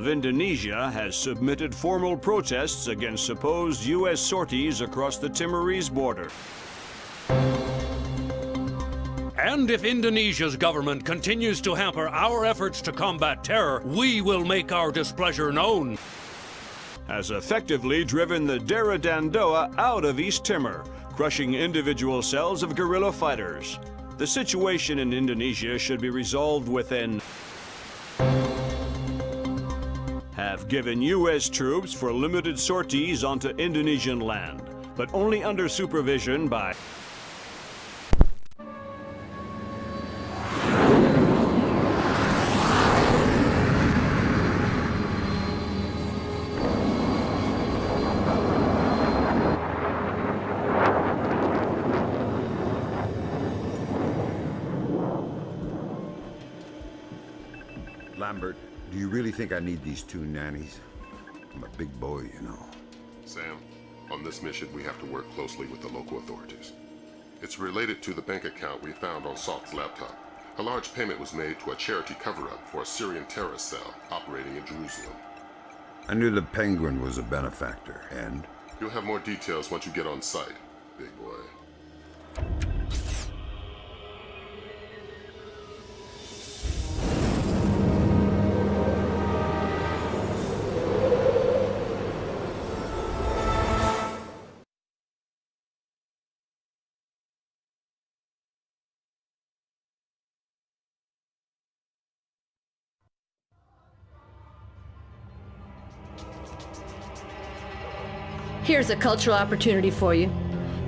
of Indonesia has submitted formal protests against supposed U.S. sorties across the Timorese border. And if Indonesia's government continues to hamper our efforts to combat terror, we will make our displeasure known. Has effectively driven the Dera Dandoa out of East Timor, crushing individual cells of guerrilla fighters. The situation in Indonesia should be resolved within. Have given U.S. troops for limited sorties onto Indonesian land, but only under supervision by. Lambert, do you really think I need these two nannies? I'm a big boy, you know. Sam, on this mission we have to work closely with the local authorities. It's related to the bank account we found on Salt's laptop. A large payment was made to a charity cover-up for a Syrian terrorist cell operating in Jerusalem. I knew the Penguin was a benefactor, and? You'll have more details once you get on site, big boy. Here's a cultural opportunity for you.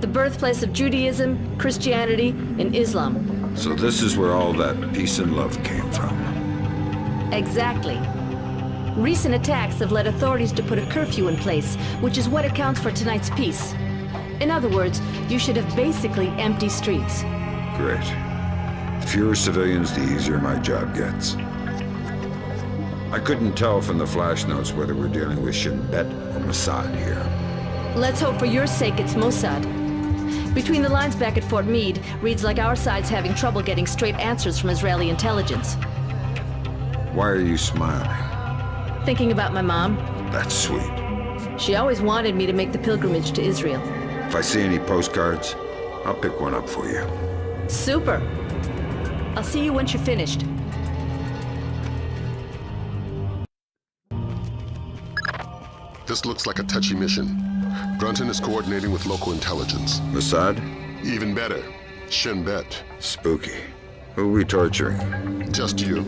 The birthplace of Judaism, Christianity, and Islam. So this is where all that peace and love came from. Exactly. Recent attacks have led authorities to put a curfew in place, which is what accounts for tonight's peace. In other words, you should have basically empty streets. Great. The fewer civilians, the easier my job gets. I couldn't tell from the flash notes whether we're dealing with Shin Bet or Mossad here. Let's hope for your sake it's Mossad. Between the lines back at Fort Meade, reads like our side's having trouble getting straight answers from Israeli intelligence. Why are you smiling? Thinking about my mom. That's sweet. She always wanted me to make the pilgrimage to Israel. If I see any postcards, I'll pick one up for you. Super. I'll see you once you're finished. This looks like a touchy mission. Brunton is coordinating with local intelligence. Mossad? Even better, Shin Bet. Spooky. Who are we torturing? Just you.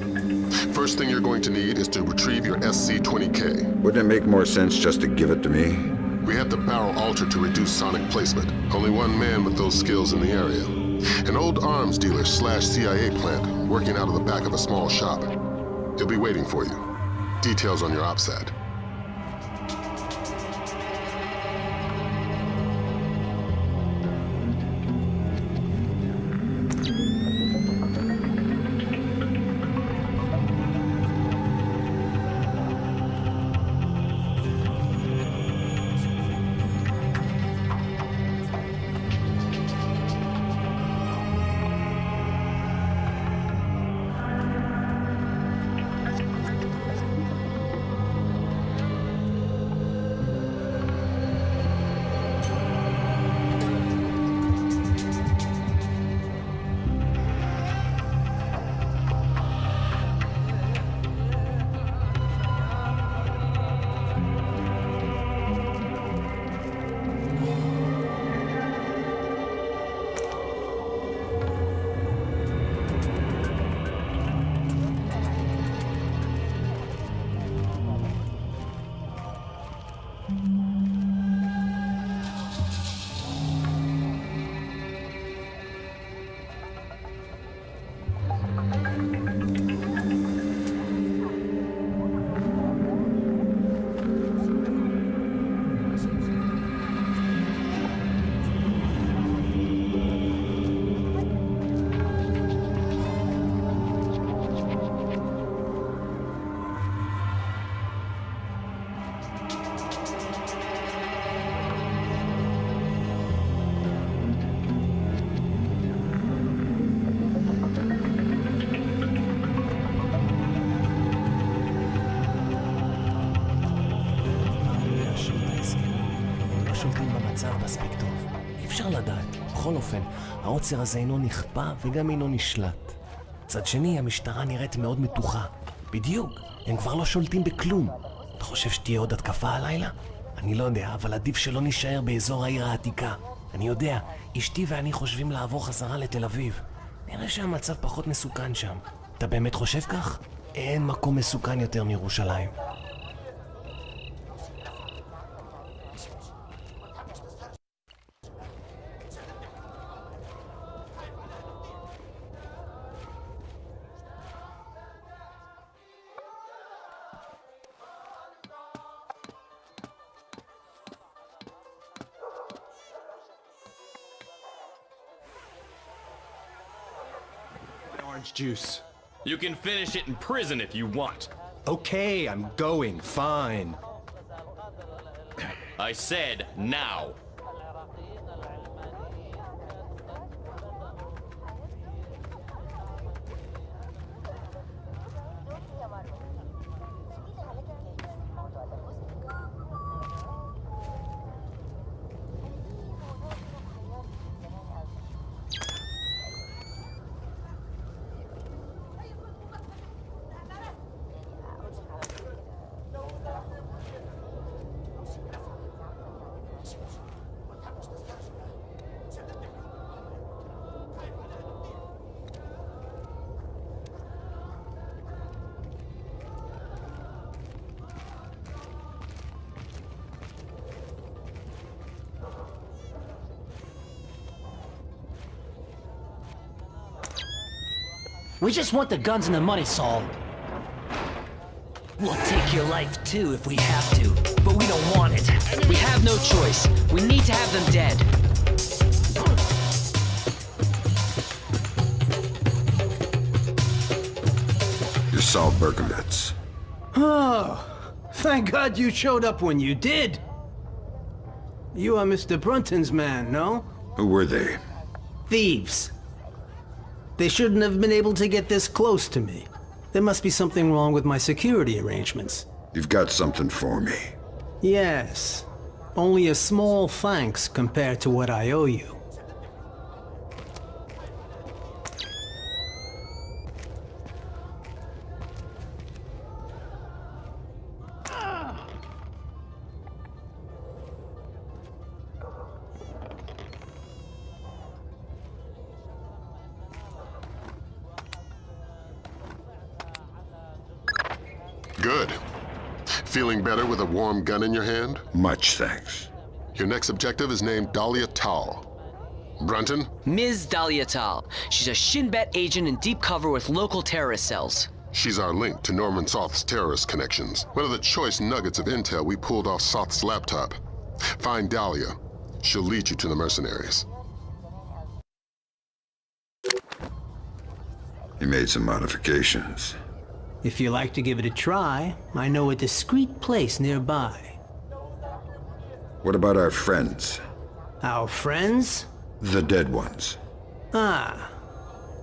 First thing you're going to need is to retrieve your SC-20K. Wouldn't it make more sense just to give it to me? We have the barrel altered to reduce sonic placement. Only one man with those skills in the area. An old arms dealer / CIA plant working out of the back of a small shop. He'll be waiting for you. Details on your OPSAT. שולטים במצב מספיק טוב. אי אפשר לדעת. בכל אופן, העוצר הזה אינו נכפה וגם אינו נשלט. מצד שני, המשטרה נראית מאוד מתוחה. בדיוק, הם כבר לא שולטים בכלום. אתה חושב שתהיה עוד התקפה הלילה? אני לא יודע, אבל עדיף שלא נשאר באזור העיר העתיקה. אני יודע, אשתי ואני חושבים לעבור חזרה לתל אביב. נראה שהמצב פחות מסוכן שם. אתה באמת חושב כך? אין מקום מסוכן יותר מירושלים. Orange juice. You can finish it in prison if you want. Okay, I'm going. Fine. I said now. We just want the guns and the money, Saul. We'll take your life too if we have to, but we don't want it. We have no choice. We need to have them dead. You're Saul Berkovitz. Oh, thank God you showed up when you did. You are Mr. Brunton's man, no? Who were they? Thieves. They shouldn't have been able to get this close to me. There must be something wrong with my security arrangements. You've got something for me. Yes. Only a small thanks compared to what I owe you. Good. Feeling better with a warm gun in your hand? Much thanks. Your next objective is named Dahlia Tal. Brunton? Ms. Dahlia Tal. She's a Shin Bet agent in deep cover with local terrorist cells. She's our link to Norman Soth's terrorist connections. One of the choice nuggets of intel we pulled off Soth's laptop. Find Dahlia. She'll lead you to the mercenaries. You made some modifications. If you like to give it a try, I know a discreet place nearby. What about our friends? Our friends? The dead ones. Ah.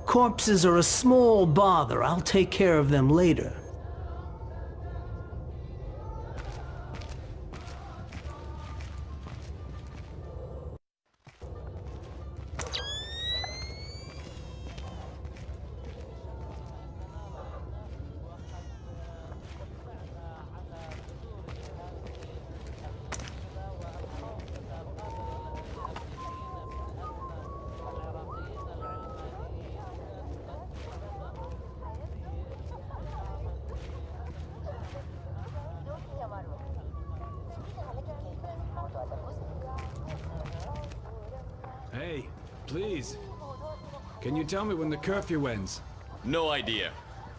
Corpses are a small bother. I'll take care of them later. Hey, please. Can you tell me when the curfew ends? No idea.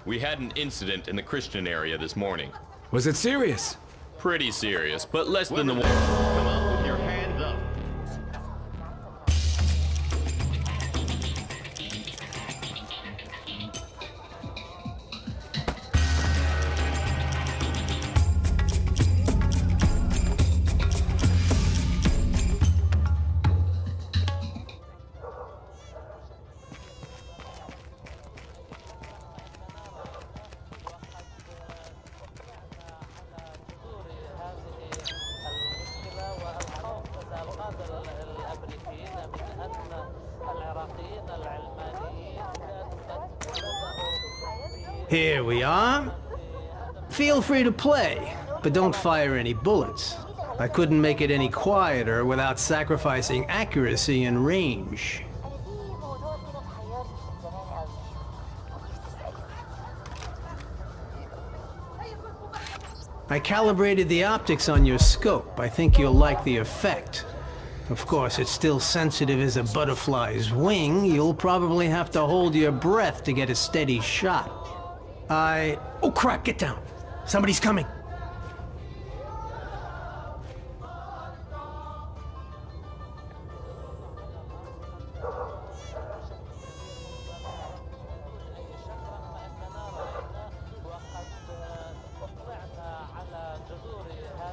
We had an incident in the Christian area this morning. Was it serious? Pretty serious, but less than the one. Come up with your hands up. Here we are. Feel free to play, but don't fire any bullets. I couldn't make it any quieter without sacrificing accuracy and range. I calibrated the optics on your scope. I think you'll like the effect. Of course, it's still sensitive as a butterfly's wing. You'll probably have to hold your breath to get a steady shot. Oh crap, get down. Somebody's coming.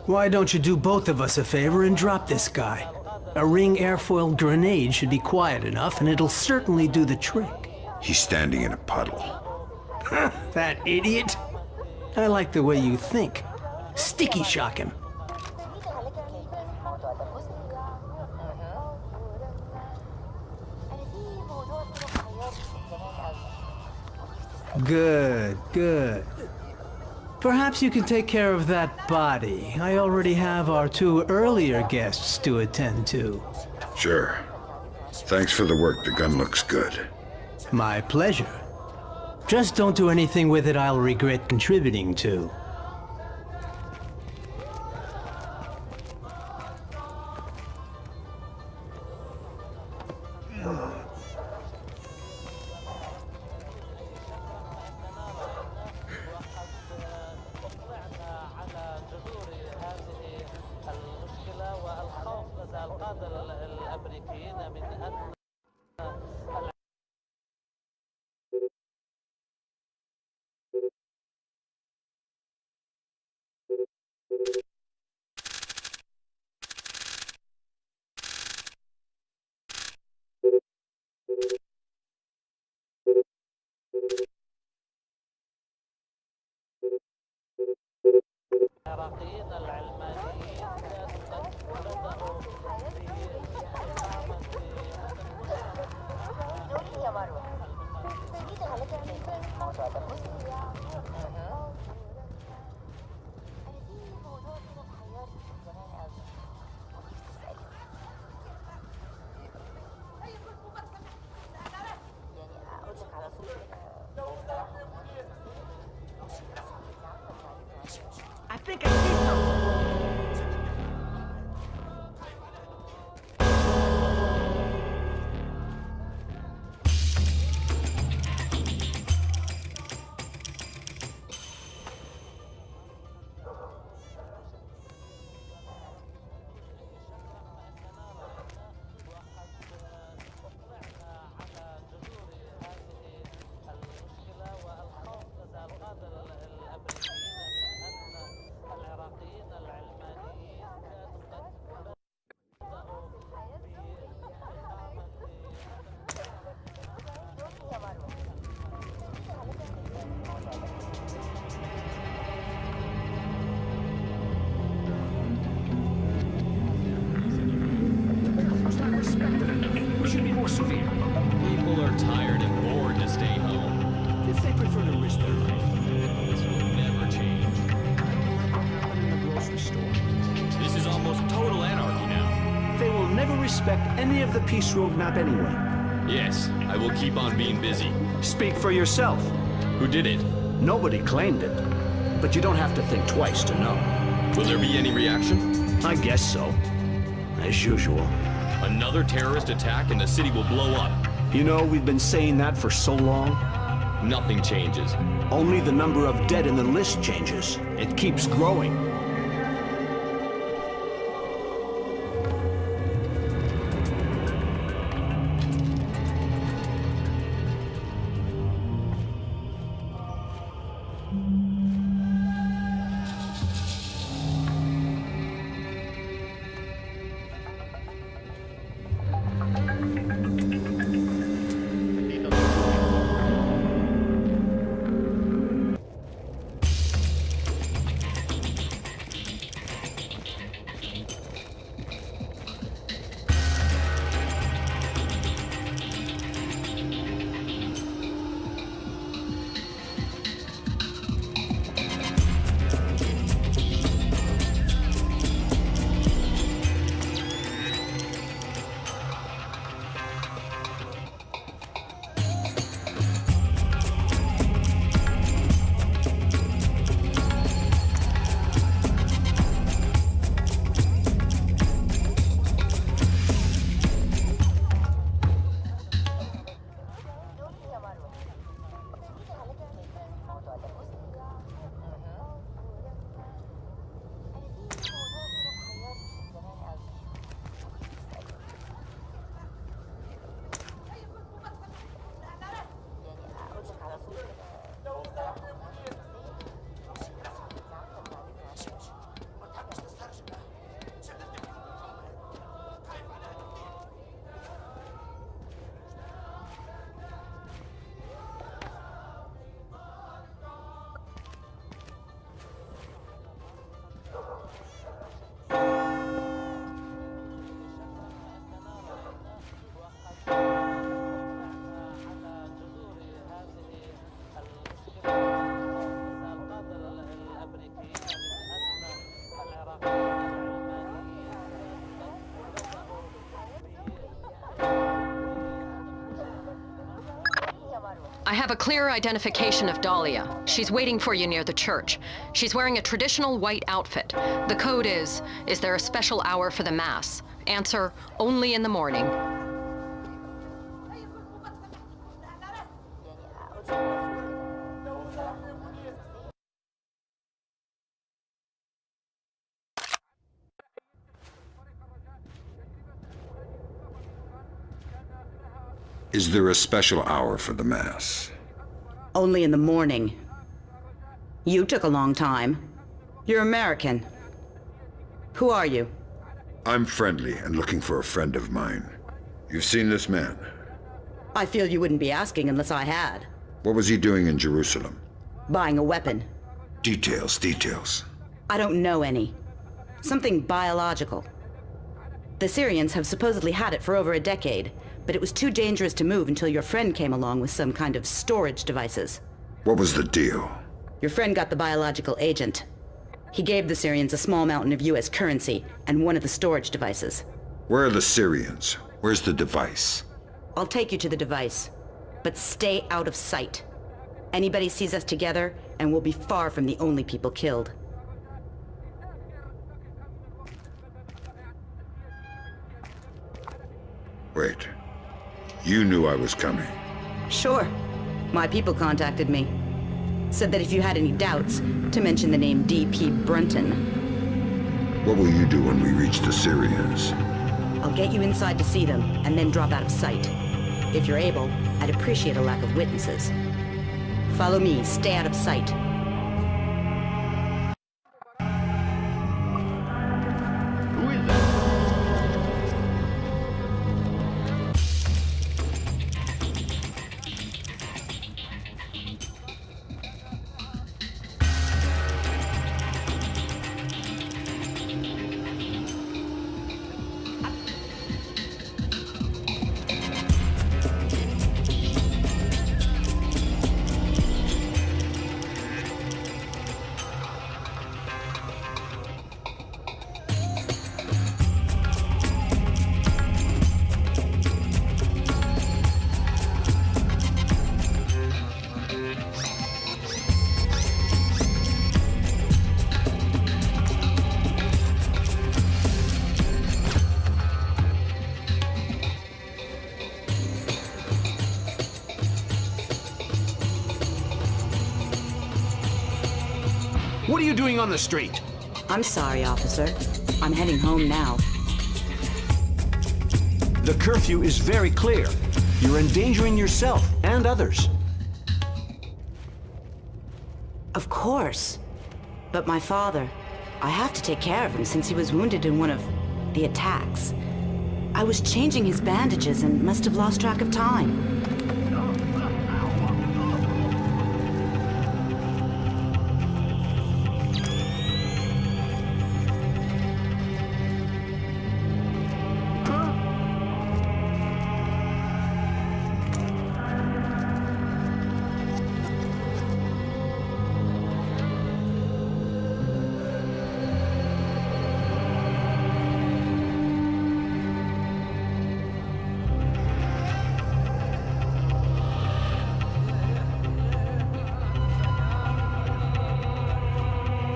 Why don't you do both of us a favor and drop this guy? A ring airfoil grenade should be quiet enough, and it'll certainly do the trick. He's standing in a puddle. That idiot. I like the way you think. Sticky shock him. Good, good. Perhaps you can take care of that body. I already have our 2 earlier guests to attend to. Sure. Thanks for the work. The gun looks good. My pleasure. Just don't do anything with it I'll regret contributing to. I think I see something. People are tired and bored to stay home. If they prefer to risk their life, This will never change. in a grocery store. This is almost total anarchy now. They will never respect any of the peace roadmap anyway. Yes, I will keep on being busy. Speak for yourself. Who did it? Nobody claimed it. But you don't have to think twice to know. Will there be any reaction? I guess so. As usual. Another terrorist attack and the city will blow up. You know, we've been saying that for so long. Nothing changes. Only the number of dead in the list changes. It keeps growing. I have a clear identification of Dahlia. She's waiting for you near the church. She's wearing a traditional white outfit. The code is there a special hour for the Mass? Answer, only in the morning. Is there a special hour for the Mass? Only in the morning. You took a long time. You're American. Who are you? I'm friendly and looking for a friend of mine. You've seen this man? I feel you wouldn't be asking unless I had. What was he doing in Jerusalem? Buying a weapon. Details. I don't know any. Something biological. The Syrians have supposedly had it for over a decade, but it was too dangerous to move until your friend came along with some kind of storage devices. What was the deal? Your friend got the biological agent. He gave the Syrians a small mountain of US currency and one of the storage devices. Where are the Syrians? Where's the device? I'll take you to the device, but stay out of sight. Anybody sees us together, and we'll be far from the only people killed. Wait. You knew I was coming. Sure. My people contacted me. Said that if you had any doubts, to mention the name D.P. Brunton. What will you do when we reach the Syrians? I'll get you inside to see them, and then drop out of sight. If you're able, I'd appreciate a lack of witnesses. Follow me, stay out of sight. What are you doing on the street? I'm sorry, officer. I'm heading home now. The curfew is very clear. You're endangering yourself and others. Of course. But my father, I have to take care of him since he was wounded in one of the attacks. I was changing his bandages and must have lost track of time.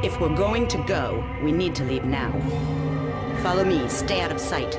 If we're going to go, we need to leave now. Follow me, stay out of sight.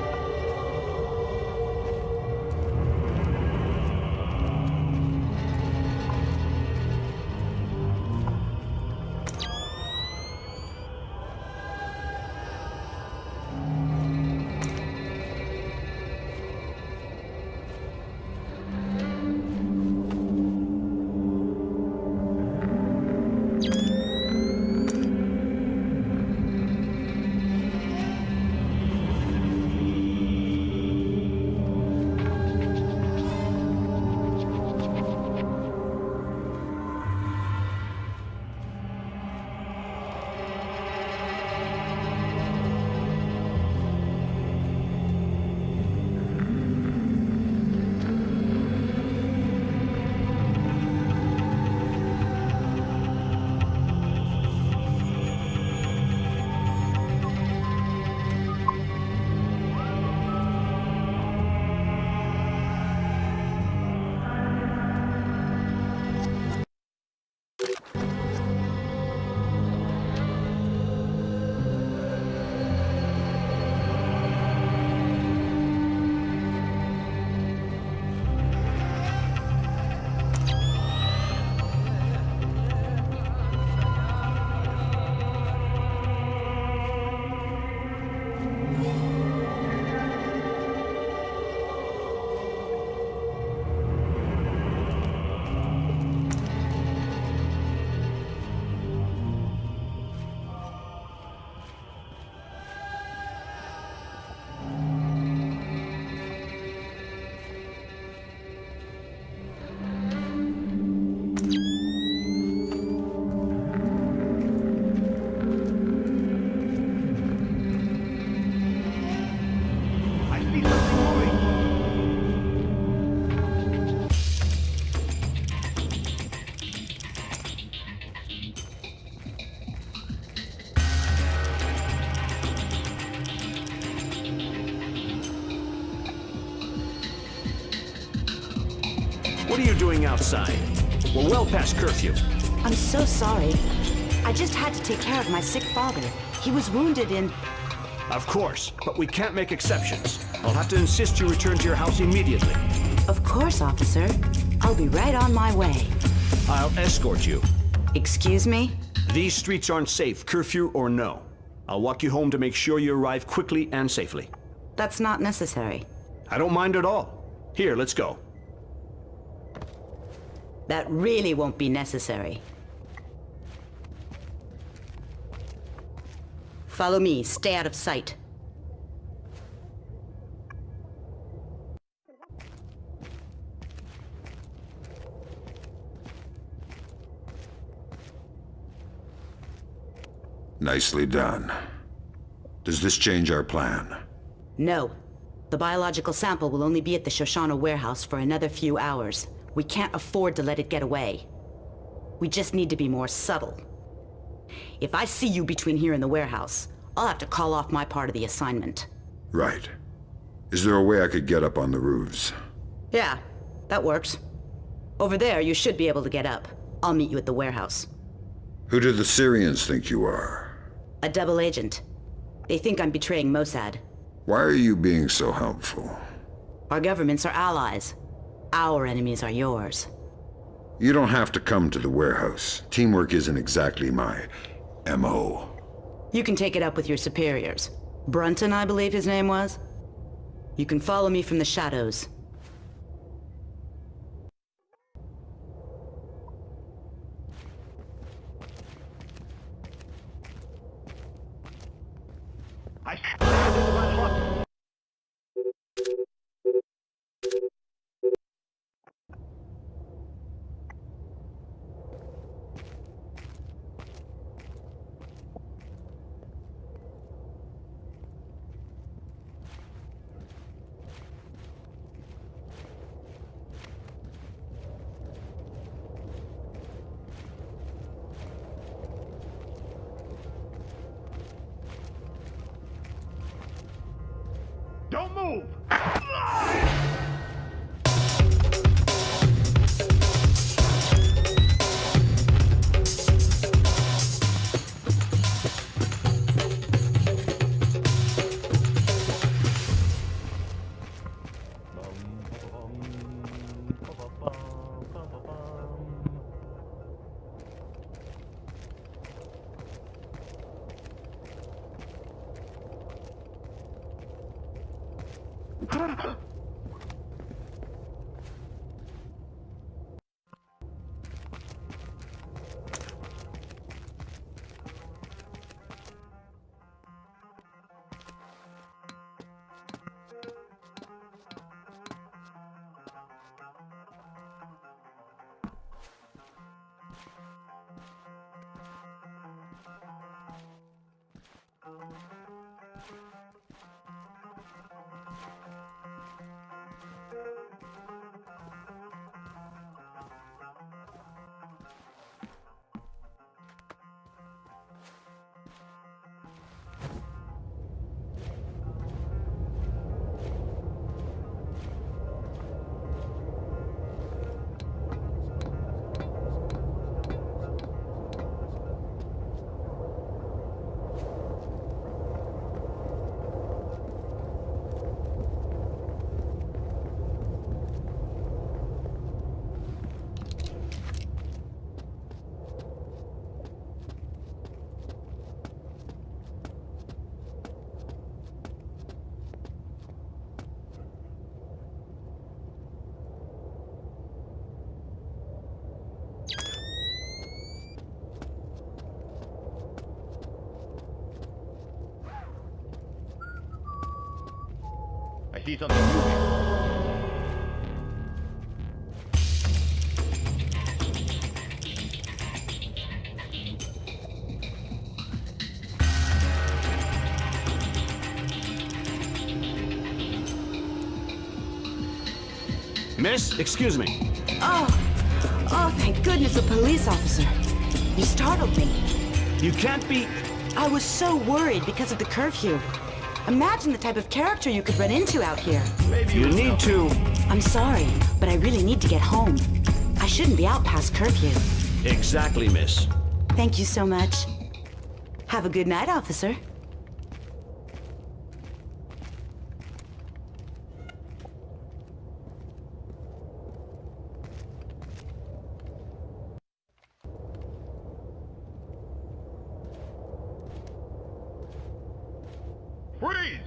What are you doing outside? We're well past curfew. I'm so sorry. I just had to take care of my sick father. He was wounded in... Of course, but we can't make exceptions. I'll have to insist you return to your house immediately. Of course, officer. I'll be right on my way. I'll escort you. Excuse me? These streets aren't safe, curfew or no. I'll walk you home to make sure you arrive quickly and safely. That's not necessary. I don't mind at all. Here, let's go. That really won't be necessary. Follow me. Stay out of sight. Nicely done. Does this change our plan? No. The biological sample will only be at the Shoshana warehouse for another few hours. We can't afford to let it get away. We just need to be more subtle. If I see you between here and the warehouse, I'll have to call off my part of the assignment. Right. Is there a way I could get up on the roofs? Yeah, that works. Over there, you should be able to get up. I'll meet you at the warehouse. Who do the Syrians think you are? A double agent. They think I'm betraying Mossad. Why are you being so helpful? Our governments are allies. Our enemies are yours. You don't have to come to the warehouse. Teamwork isn't exactly my MO. You can take it up with your superiors. Brunton, I believe his name was. You can follow me from the shadows. Don't move! I see something moving. Miss, excuse me. Oh, thank goodness, a police officer. You startled me. You can't be... I was so worried because of the curfew. Imagine the type of character you could run into out here. You need to... I'm sorry, but I really need to get home. I shouldn't be out past curfew. Exactly, miss. Thank you so much. Have a good night, officer. Freeze!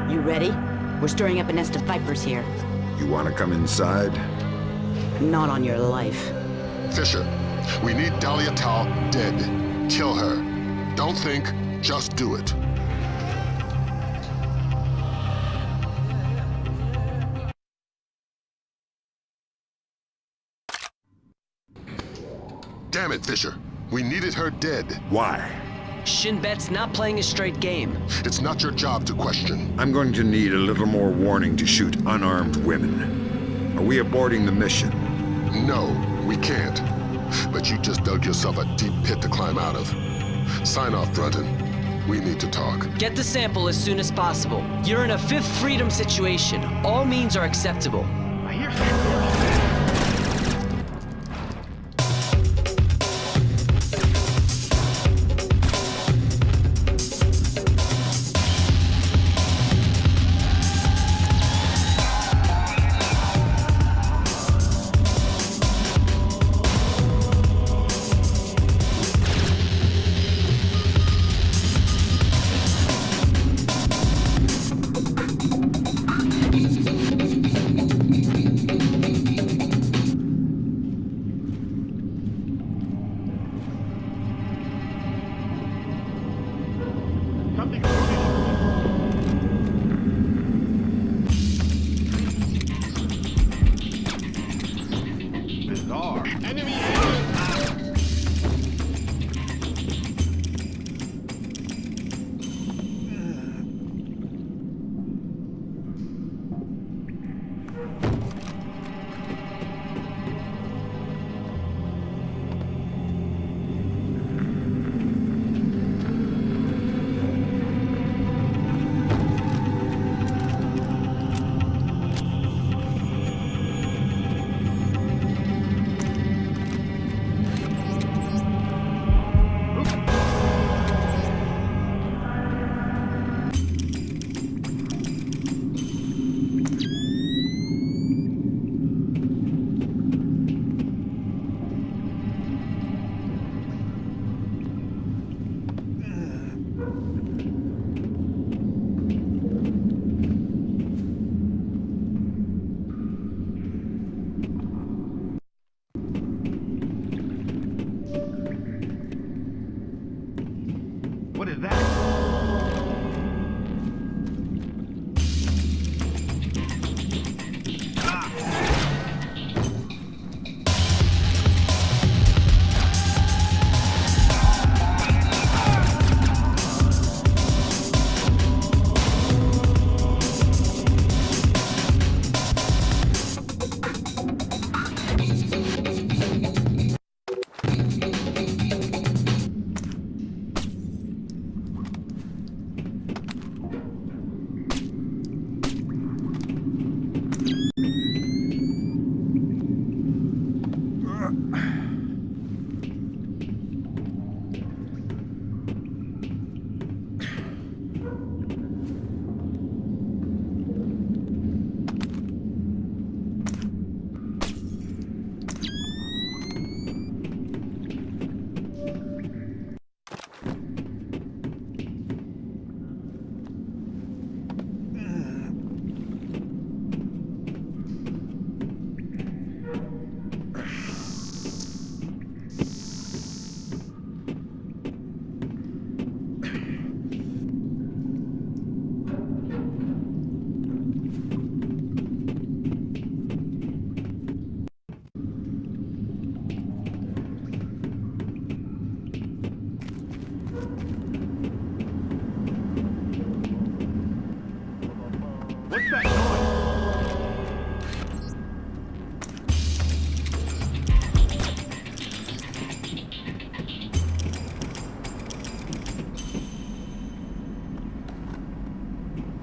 You ready? We're stirring up a nest of vipers here. You want to come inside? Not on your life. Fisher, we need Dahlia Tal dead. Kill her. Don't think, just do it. Damn it, Fisher. We needed her dead. Why? Shin Bet's not playing a straight game. It's not your job to question. I'm going to need a little more warning to shoot unarmed women. Are we aborting the mission? No, we can't. But you just dug yourself a deep pit to climb out of. Sign off, Brunton. We need to talk. Get the sample as soon as possible. You're in a Fifth Freedom situation. All means are acceptable. I hear something.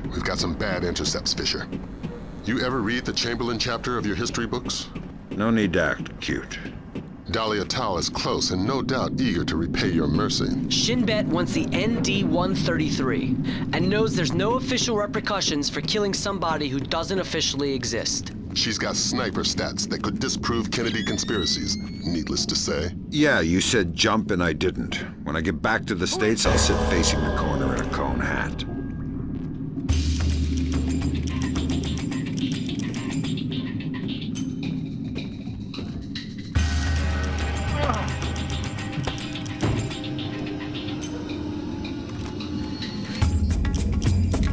We've got some bad intercepts, Fisher. You ever read the Chamberlain chapter of your history books? No need to act cute. Dahlia Tal is close and no doubt eager to repay your mercy. Shinbet wants the ND-133 and knows there's no official repercussions for killing somebody who doesn't officially exist. She's got sniper stats that could disprove Kennedy conspiracies, needless to say. Yeah, you said jump and I didn't. When I get back to the States, I'll sit facing the corner in a cone hat.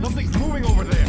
Something's moving over there.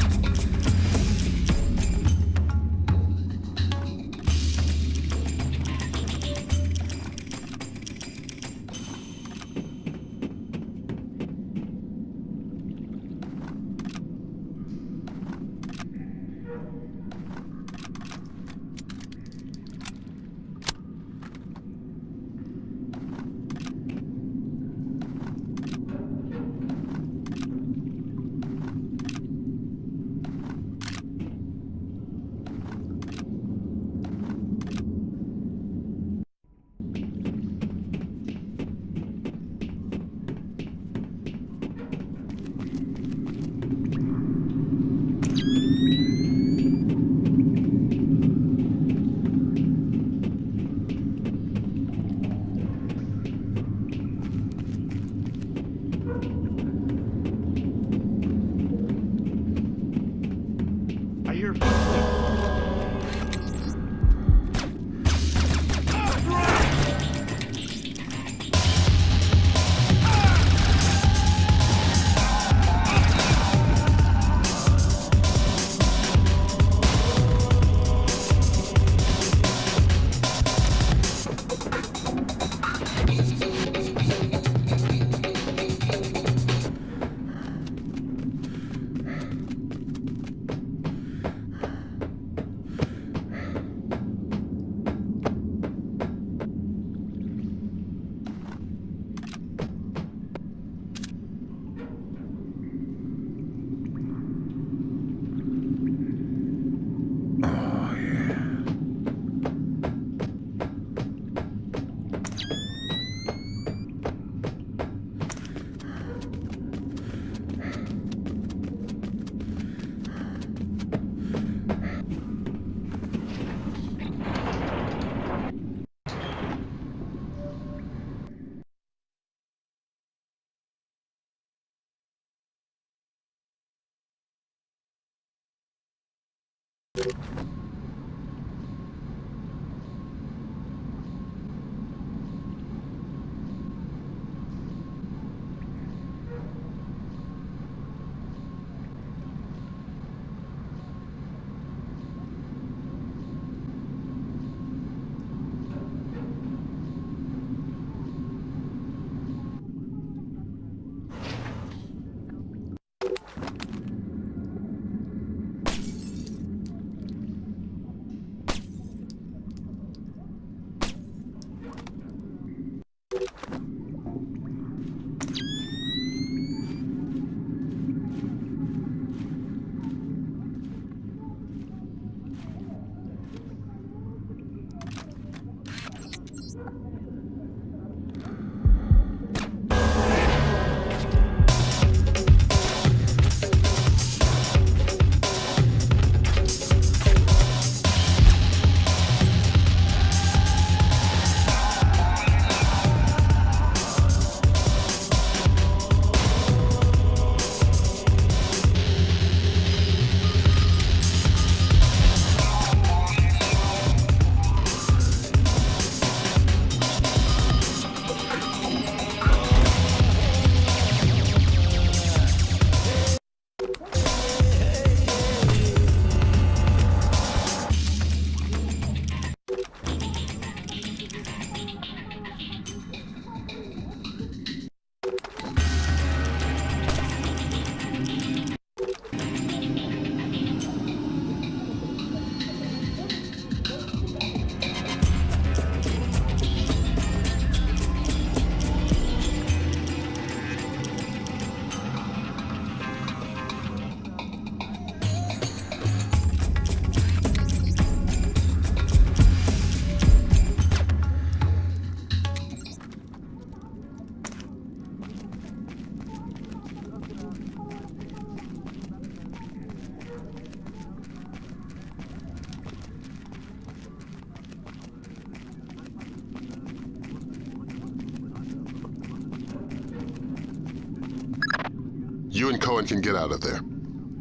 You and Cohen can get out of there.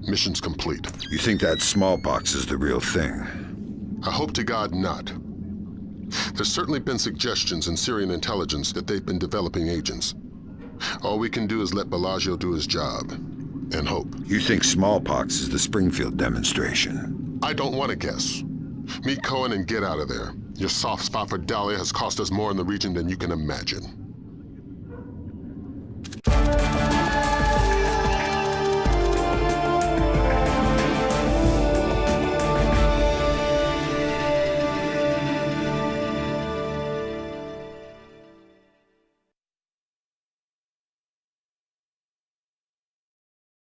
Mission's complete. You think that smallpox is the real thing? I hope to God not. There's certainly been suggestions in Syrian intelligence that they've been developing agents. All we can do is let Bellagio do his job. And hope. You think smallpox is the Springfield demonstration? I don't want to guess. Meet Cohen and get out of there. Your soft spot for Dahlia has cost us more in the region than you can imagine.